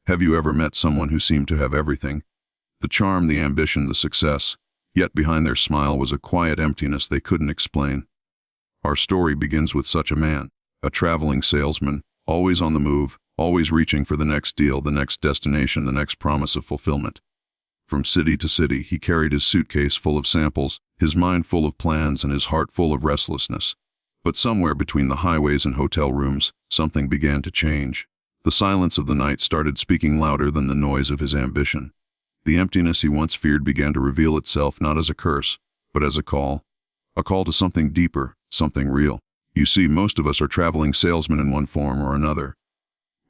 Have you ever met someone who seemed to have everything? The charm, the ambition, the success. Yet behind their smile was a quiet emptiness they couldn't explain. Our story begins with such a man, a traveling salesman, always on the move, always reaching for the next deal, the next destination, the next promise of fulfillment. From city to city, he carried his suitcase full of samples, his mind full of plans and his heart full of restlessness. But somewhere between the highways and hotel rooms, something began to change. The silence of the night started speaking louder than the noise of his ambition. The emptiness he once feared began to reveal itself not as a curse, but as a call to something deeper, something real. You see, most of us are traveling salesmen in one form or another.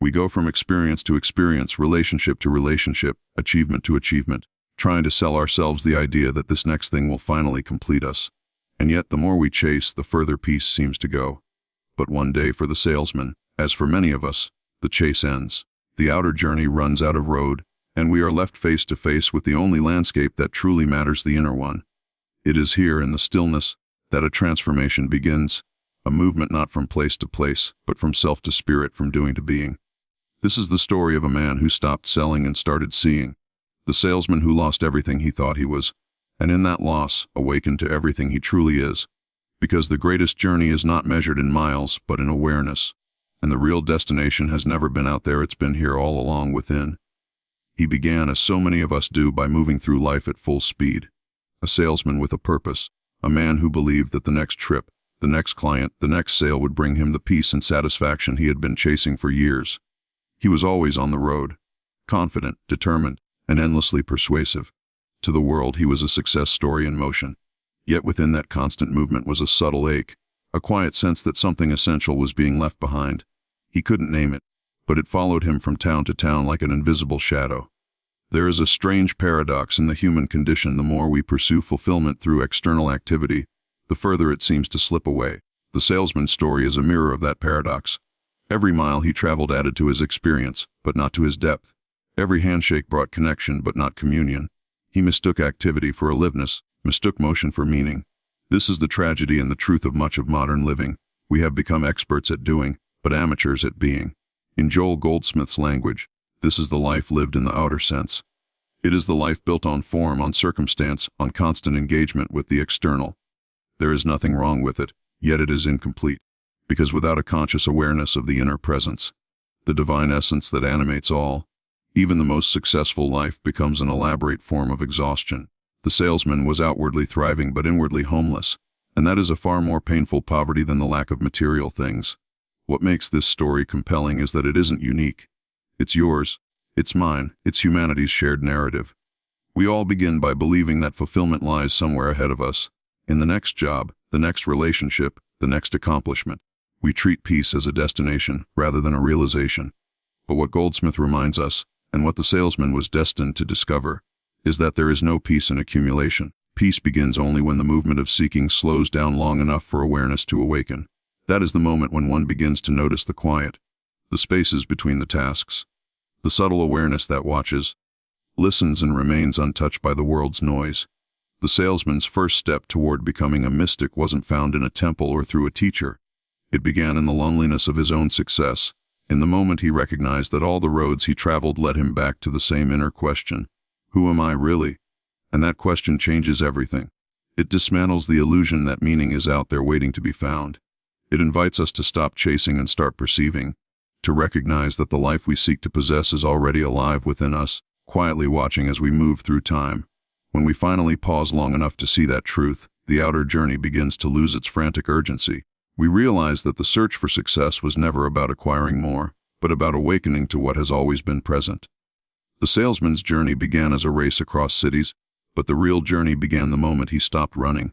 We go from experience to experience, relationship to relationship, achievement to achievement, trying to sell ourselves the idea that this next thing will finally complete us. And yet the more we chase, the further peace seems to go. But one day for the salesman, as for many of us, the chase ends. The outer journey runs out of road, and we are left face to face with the only landscape that truly matters, the inner one. It is here in the stillness that a transformation begins, a movement not from place to place, but from self to spirit, from doing to being. This is the story of a man who stopped selling and started seeing. The salesman who lost everything he thought he was, and in that loss, awakened to everything he truly is. Because the greatest journey is not measured in miles, but in awareness. And the real destination has never been out there, it's been here all along within. He began, as so many of us do, by moving through life at full speed. A salesman with a purpose, a man who believed that the next trip, the next client, the next sale would bring him the peace and satisfaction he had been chasing for years. He was always on the road, confident, determined, and endlessly persuasive. To the world, he was a success story in motion. Yet within that constant movement was a subtle ache, a quiet sense that something essential was being left behind. He couldn't name it, but it followed him from town to town like an invisible shadow. There is a strange paradox in the human condition. The more we pursue fulfillment through external activity, the further it seems to slip away. The salesman's story is a mirror of that paradox. Every mile he traveled added to his experience, but not to his depth. Every handshake brought connection, but not communion. He mistook activity for aliveness, mistook motion for meaning. This is the tragedy and the truth of much of modern living. We have become experts at doing, but amateurs at being. In Joel Goldsmith's language, this is the life lived in the outer sense. It is the life built on form, on circumstance, on constant engagement with the external. There is nothing wrong with it, yet it is incomplete, because without a conscious awareness of the inner presence, the divine essence that animates all, even the most successful life becomes an elaborate form of exhaustion. The salesman was outwardly thriving but inwardly homeless, and that is a far more painful poverty than the lack of material things. What makes this story compelling is that it isn't unique. It's yours, it's mine, it's humanity's shared narrative. We all begin by believing that fulfillment lies somewhere ahead of us, in the next job, the next relationship, the next accomplishment. We treat peace as a destination rather than a realization. But what Goldsmith reminds us, and what the salesman was destined to discover, is that there is no peace in accumulation. Peace begins only when the movement of seeking slows down long enough for awareness to awaken. That is the moment when one begins to notice the quiet, the spaces between the tasks, the subtle awareness that watches, listens, and remains untouched by the world's noise. The salesman's first step toward becoming a mystic wasn't found in a temple or through a teacher. It began in the loneliness of his own success, in the moment he recognized that all the roads he traveled led him back to the same inner question: who am I really? And that question changes everything. It dismantles the illusion that meaning is out there waiting to be found. It invites us to stop chasing and start perceiving, to recognize that the life we seek to possess is already alive within us, quietly watching as we move through time. When we finally pause long enough to see that truth, the outer journey begins to lose its frantic urgency. We realize that the search for success was never about acquiring more, but about awakening to what has always been present. The salesman's journey began as a race across cities, but the real journey began the moment he stopped running.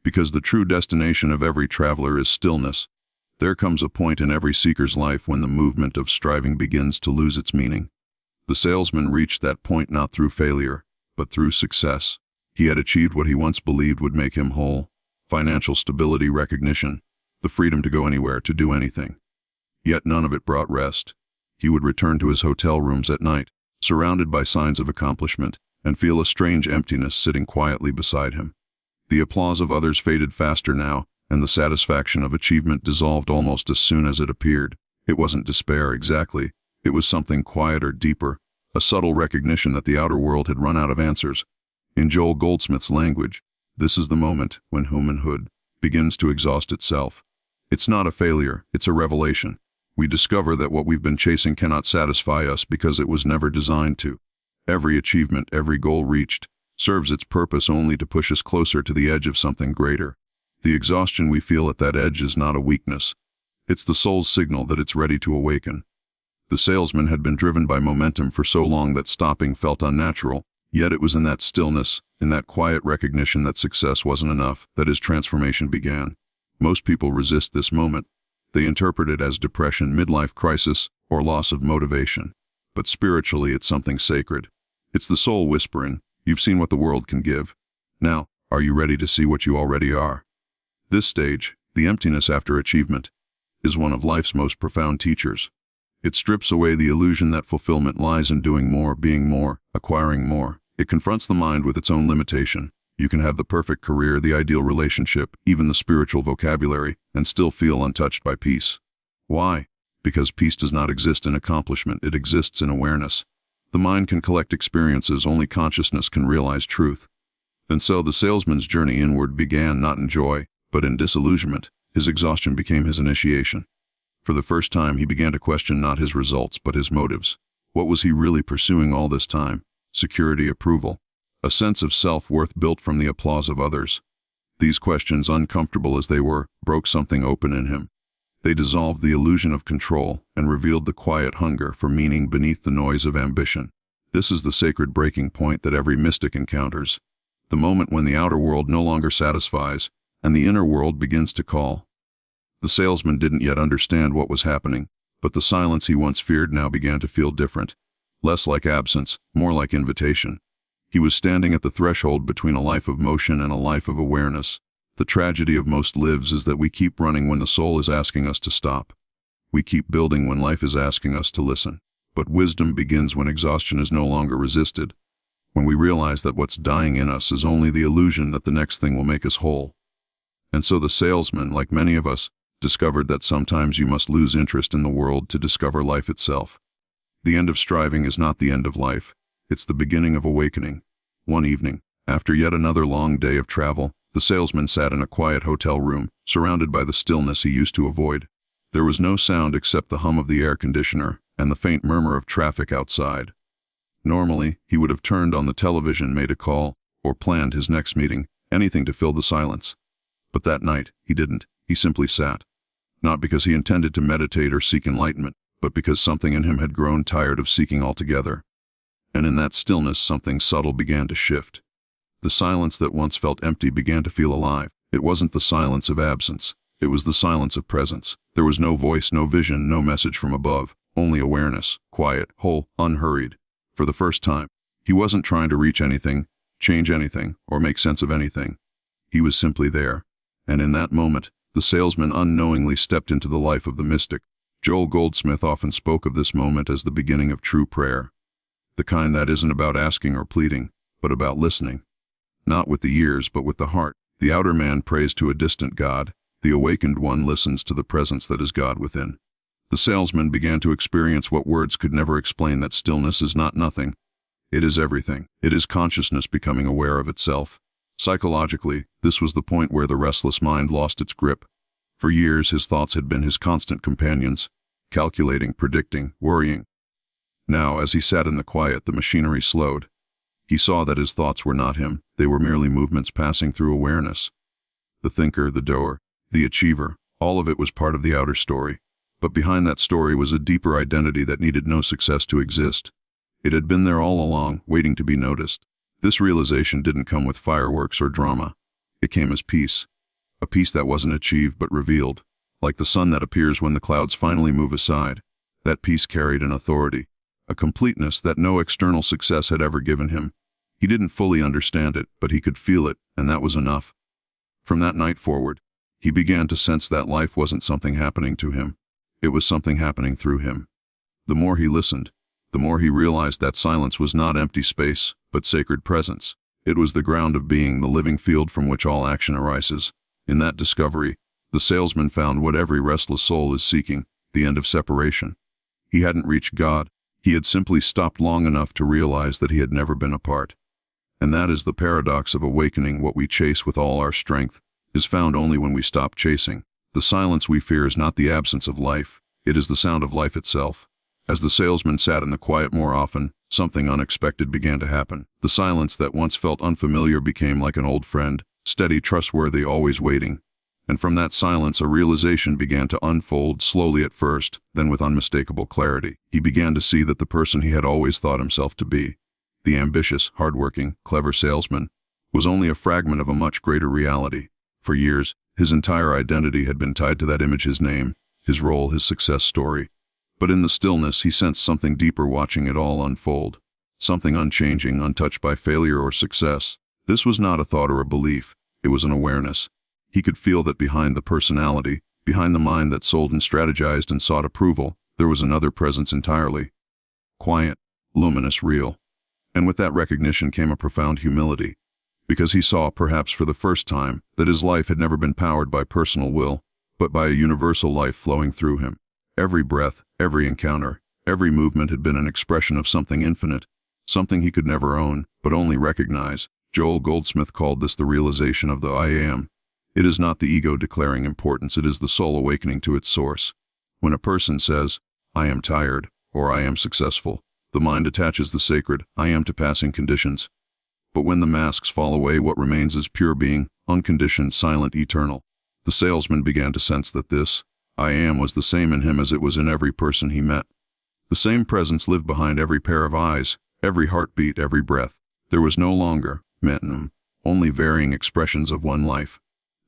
Because the true destination of every traveler is stillness. There comes a point in every seeker's life when the movement of striving begins to lose its meaning. The salesman reached that point not through failure, but through success. He had achieved what he once believed would make him whole: financial stability, recognition, the freedom to go anywhere, to do anything. Yet none of it brought rest. He would return to his hotel rooms at night, surrounded by signs of accomplishment, and feel a strange emptiness sitting quietly beside him. The applause of others faded faster now, and the satisfaction of achievement dissolved almost as soon as it appeared. It wasn't despair exactly. It was something quieter, deeper, a subtle recognition that the outer world had run out of answers. In Joel Goldsmith's language, this is the moment when humanhood begins to exhaust itself. It's not a failure, it's a revelation. We discover that what we've been chasing cannot satisfy us because it was never designed to. Every achievement, every goal reached, serves its purpose only to push us closer to the edge of something greater. The exhaustion we feel at that edge is not a weakness. It's the soul's signal that it's ready to awaken. The salesman had been driven by momentum for so long that stopping felt unnatural, yet it was in that stillness, in that quiet recognition that success wasn't enough, that his transformation began. Most people resist this moment. They interpret it as depression, midlife crisis, or loss of motivation. But spiritually, it's something sacred. It's the soul whispering, "You've seen what the world can give. Now, are you ready to see what you already are?" This stage, the emptiness after achievement, is one of life's most profound teachers. It strips away the illusion that fulfillment lies in doing more, being more, acquiring more. It confronts the mind with its own limitation. You can have the perfect career, the ideal relationship, even the spiritual vocabulary, and still feel untouched by peace. Why? Because peace does not exist in accomplishment, it exists in awareness. The mind can collect experiences, only consciousness can realize truth. And so the salesman's journey inward began not in joy, but in disillusionment. His exhaustion became his initiation. For the first time, he began to question not his results, but his motives. What was he really pursuing all this time? Security, approval, a sense of self-worth built from the applause of others. These questions, uncomfortable as they were, broke something open in him. They dissolved the illusion of control and revealed the quiet hunger for meaning beneath the noise of ambition. This is the sacred breaking point that every mystic encounters. The moment when the outer world no longer satisfies, and the inner world begins to call. The salesman didn't yet understand what was happening, but the silence he once feared now began to feel different. Less like absence, more like invitation. He was standing at the threshold between a life of motion and a life of awareness. The tragedy of most lives is that we keep running when the soul is asking us to stop. We keep building when life is asking us to listen. But wisdom begins when exhaustion is no longer resisted, when we realize that what's dying in us is only the illusion that the next thing will make us whole. And so the salesman, like many of us, discovered that sometimes you must lose interest in the world to discover life itself. The end of striving is not the end of life. It's the beginning of awakening. One evening, after yet another long day of travel, the salesman sat in a quiet hotel room, surrounded by the stillness he used to avoid. There was no sound except the hum of the air conditioner and the faint murmur of traffic outside. Normally, he would have turned on the television, made a call, or planned his next meeting, anything to fill the silence. But that night, he didn't. He simply sat. Not because he intended to meditate or seek enlightenment, but because something in him had grown tired of seeking altogether. And in that stillness, something subtle began to shift. The silence that once felt empty began to feel alive. It wasn't the silence of absence. It was the silence of presence. There was no voice, no vision, no message from above, only awareness, quiet, whole, unhurried. For the first time, he wasn't trying to reach anything, change anything, or make sense of anything. He was simply there. And in that moment, the salesman unknowingly stepped into the life of the mystic. Joel Goldsmith often spoke of this moment as the beginning of true prayer. The kind that isn't about asking or pleading, but about listening. Not with the ears, but with the heart. The outer man prays to a distant God. The awakened one listens to the presence that is God within. The salesman began to experience what words could never explain, that stillness is not nothing. It is everything. It is consciousness becoming aware of itself. Psychologically, this was the point where the restless mind lost its grip. For years, his thoughts had been his constant companions, calculating, predicting, worrying. Now, as he sat in the quiet, the machinery slowed. He saw that his thoughts were not him. They were merely movements passing through awareness. The thinker, the doer, the achiever, all of it was part of the outer story. But behind that story was a deeper identity that needed no success to exist. It had been there all along, waiting to be noticed. This realization didn't come with fireworks or drama. It came as peace. A peace that wasn't achieved but revealed. Like the sun that appears when the clouds finally move aside. That peace carried an authority, a completeness that no external success had ever given him. He didn't fully understand it, but he could feel it, and that was enough. From that night forward, he began to sense that life wasn't something happening to him. It was something happening through him. The more he listened, the more he realized that silence was not empty space, but sacred presence. It was the ground of being, the living field from which all action arises. In that discovery, the salesman found what every restless soul is seeking, the end of separation. He hadn't reached God. He had simply stopped long enough to realize that he had never been apart. And that is the paradox of awakening. What we chase with all our strength is found only when we stop chasing. The silence we fear is not the absence of life. It is the sound of life itself. As the salesman sat in the quiet more often, something unexpected began to happen. The silence that once felt unfamiliar became like an old friend, steady, trustworthy, always waiting. And from that silence, a realization began to unfold, slowly at first, then with unmistakable clarity. He began to see that the person he had always thought himself to be, the ambitious, hardworking, clever salesman, was only a fragment of a much greater reality. For years, his entire identity had been tied to that image, his name, his role, his success story. But in the stillness, he sensed something deeper watching it all unfold. Something unchanging, untouched by failure or success. This was not a thought or a belief. It was an awareness. He could feel that behind the personality, behind the mind that sold and strategized and sought approval, there was another presence entirely. Quiet, luminous, real. And with that recognition came a profound humility. Because he saw, perhaps for the first time, that his life had never been powered by personal will, but by a universal life flowing through him. Every breath, every encounter, every movement had been an expression of something infinite, something he could never own, but only recognize. Joel Goldsmith called this the realization of the I am. It is not the ego declaring importance, it is the soul awakening to its source. When a person says, I am tired, or I am successful, the mind attaches the sacred, I am, to passing conditions. But when the masks fall away, what remains is pure being, unconditioned, silent, eternal. The salesman began to sense that this, I am, was the same in him as it was in every person he met. The same presence lived behind every pair of eyes, every heartbeat, every breath. There was no longer, only varying expressions of one life.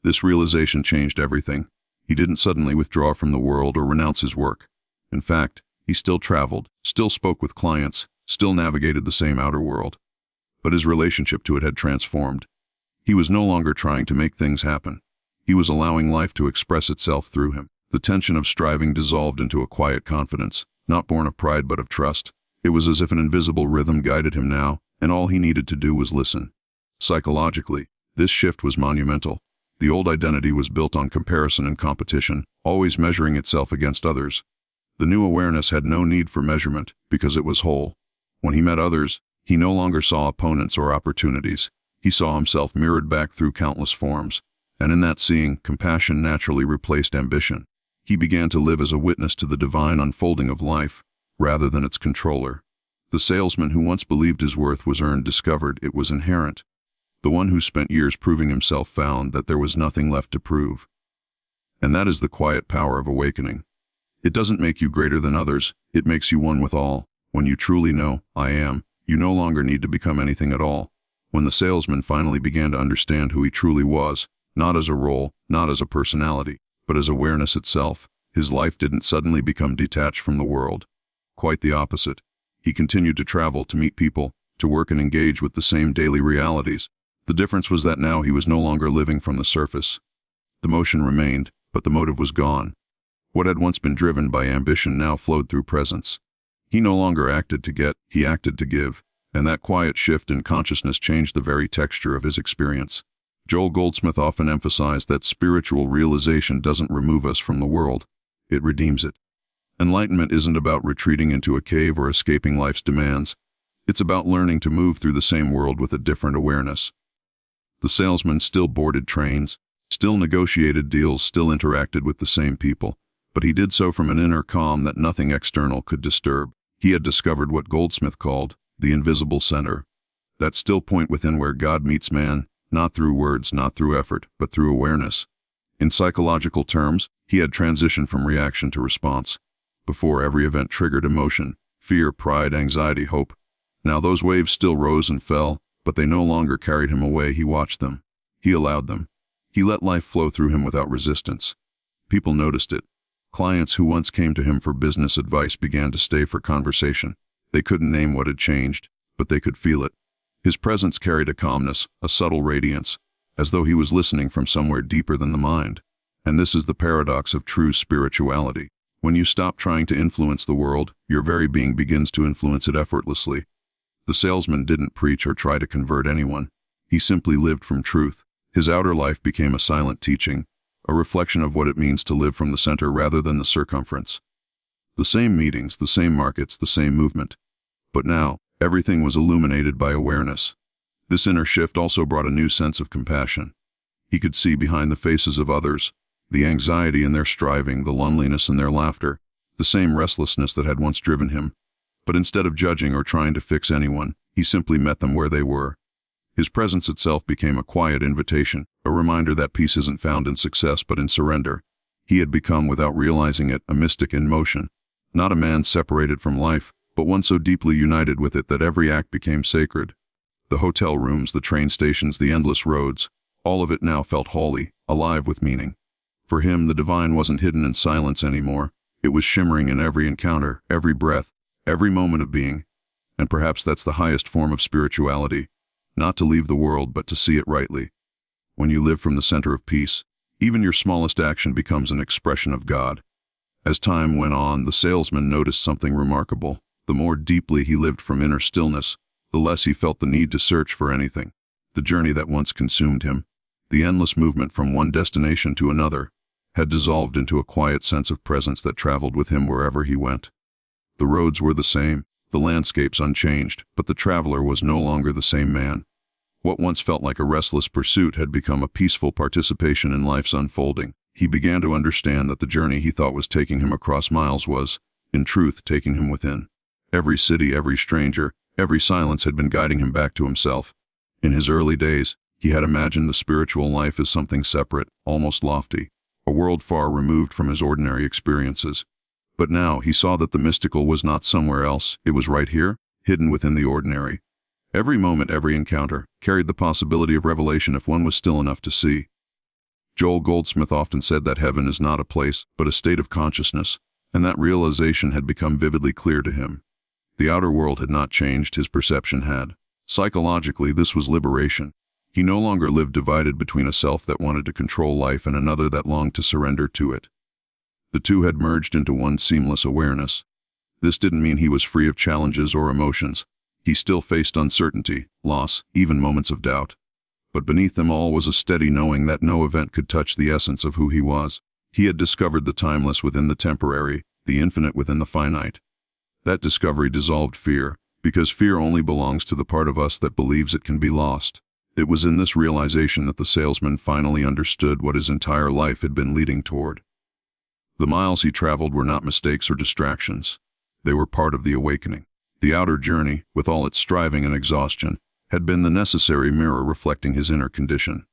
This realization changed everything. He didn't suddenly withdraw from the world or renounce his work. In fact, he still traveled, still spoke with clients, still navigated the same outer world. But his relationship to it had transformed. He was no longer trying to make things happen. He was allowing life to express itself through him. The tension of striving dissolved into a quiet confidence, not born of pride but of trust. It was as if an invisible rhythm guided him now, and all he needed to do was listen. Psychologically, this shift was monumental. The old identity was built on comparison and competition, always measuring itself against others. The new awareness had no need for measurement, because it was whole. When he met others, he no longer saw opponents or opportunities. He saw himself mirrored back through countless forms. And in that seeing, compassion naturally replaced ambition. He began to live as a witness to the divine unfolding of life, rather than its controller. The salesman who once believed his worth was earned discovered it was inherent. The one who spent years proving himself found that there was nothing left to prove. And that is the quiet power of awakening. It doesn't make you greater than others, it makes you one with all. When you truly know, I am, you no longer need to become anything at all. When the salesman finally began to understand who he truly was, not as a role, not as a personality, but as awareness itself, his life didn't suddenly become detached from the world. Quite the opposite. He continued to travel, to meet people, to work and engage with the same daily realities. The difference was that now he was no longer living from the surface. The motion remained, but the motive was gone. What had once been driven by ambition now flowed through presence. He no longer acted to get, he acted to give, and that quiet shift in consciousness changed the very texture of his experience. Joel Goldsmith often emphasized that spiritual realization doesn't remove us from the world, it redeems it. Enlightenment isn't about retreating into a cave or escaping life's demands. It's about learning to move through the same world with a different awareness. The salesman still boarded trains, still negotiated deals, still interacted with the same people, but he did so from an inner calm that nothing external could disturb. He had discovered what Goldsmith called the invisible center, that still point within where God meets man, not through words, not through effort, but through awareness. In psychological terms, he had transitioned from reaction to response. Before, every event triggered emotion, fear, pride, anxiety, hope. Now those waves still rose and fell, but they no longer carried him away. He watched them. He allowed them. He let life flow through him without resistance. People noticed it. Clients who once came to him for business advice began to stay for conversation. They couldn't name what had changed, but they could feel it. His presence carried a calmness, a subtle radiance, as though he was listening from somewhere deeper than the mind. And this is the paradox of true spirituality. When you stop trying to influence the world, your very being begins to influence it effortlessly. The salesman didn't preach or try to convert anyone. He simply lived from truth. His outer life became a silent teaching, a reflection of what it means to live from the center rather than the circumference. The same meetings, the same markets, the same movement. But now, everything was illuminated by awareness. This inner shift also brought a new sense of compassion. He could see behind the faces of others, the anxiety in their striving, the loneliness in their laughter, the same restlessness that had once driven him. But instead of judging or trying to fix anyone, he simply met them where they were. His presence itself became a quiet invitation, a reminder that peace isn't found in success but in surrender. He had become, without realizing it, a mystic in motion, not a man separated from life, but one so deeply united with it that every act became sacred. The hotel rooms, the train stations, the endless roads, all of it now felt holy, alive with meaning. For him, the divine wasn't hidden in silence anymore. It was shimmering in every encounter, every breath, every moment of being. And perhaps that's the highest form of spirituality, not to leave the world, but to see it rightly. When you live from the center of peace, even your smallest action becomes an expression of God. As time went on, the salesman noticed something remarkable. The more deeply he lived from inner stillness, the less he felt the need to search for anything. The journey that once consumed him, the endless movement from one destination to another, had dissolved into a quiet sense of presence that traveled with him wherever he went. The roads were the same, the landscapes unchanged, but the traveler was no longer the same man. What once felt like a restless pursuit had become a peaceful participation in life's unfolding. He began to understand that the journey he thought was taking him across miles was, in truth, taking him within. Every city, every stranger, every silence had been guiding him back to himself. In his early days, he had imagined the spiritual life as something separate, almost lofty, a world far removed from his ordinary experiences. But now he saw that the mystical was not somewhere else, it was right here, hidden within the ordinary. Every moment, every encounter, carried the possibility of revelation if one was still enough to see. Joel Goldsmith often said that heaven is not a place, but a state of consciousness, and that realization had become vividly clear to him. The outer world had not changed, his perception had. Psychologically, this was liberation. He no longer lived divided between a self that wanted to control life and another that longed to surrender to it. The two had merged into one seamless awareness. This didn't mean he was free of challenges or emotions. He still faced uncertainty, loss, even moments of doubt. But beneath them all was a steady knowing that no event could touch the essence of who he was. He had discovered the timeless within the temporary, the infinite within the finite. That discovery dissolved fear, because fear only belongs to the part of us that believes it can be lost. It was in this realization that the salesman finally understood what his entire life had been leading toward. The miles he traveled were not mistakes or distractions. They were part of the awakening. The outer journey, with all its striving and exhaustion, had been the necessary mirror reflecting his inner condition.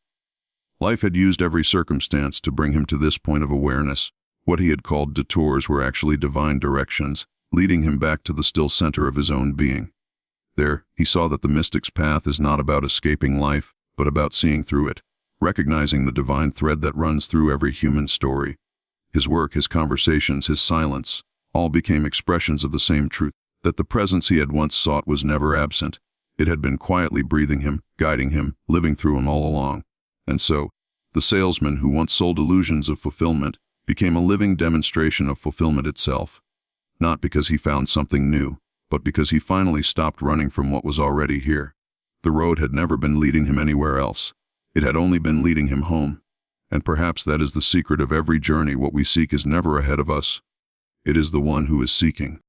Life had used every circumstance to bring him to this point of awareness. What he had called detours were actually divine directions, leading him back to the still center of his own being. There, he saw that the mystic's path is not about escaping life, but about seeing through it, recognizing the divine thread that runs through every human story. His work, his conversations, his silence, all became expressions of the same truth, that the presence he had once sought was never absent. It had been quietly breathing him, guiding him, living through him all along. And so, the salesman who once sold illusions of fulfillment became a living demonstration of fulfillment itself. Not because he found something new, but because he finally stopped running from what was already here. The road had never been leading him anywhere else. It had only been leading him home. And perhaps that is the secret of every journey. What we seek is never ahead of us. It is the one who is seeking.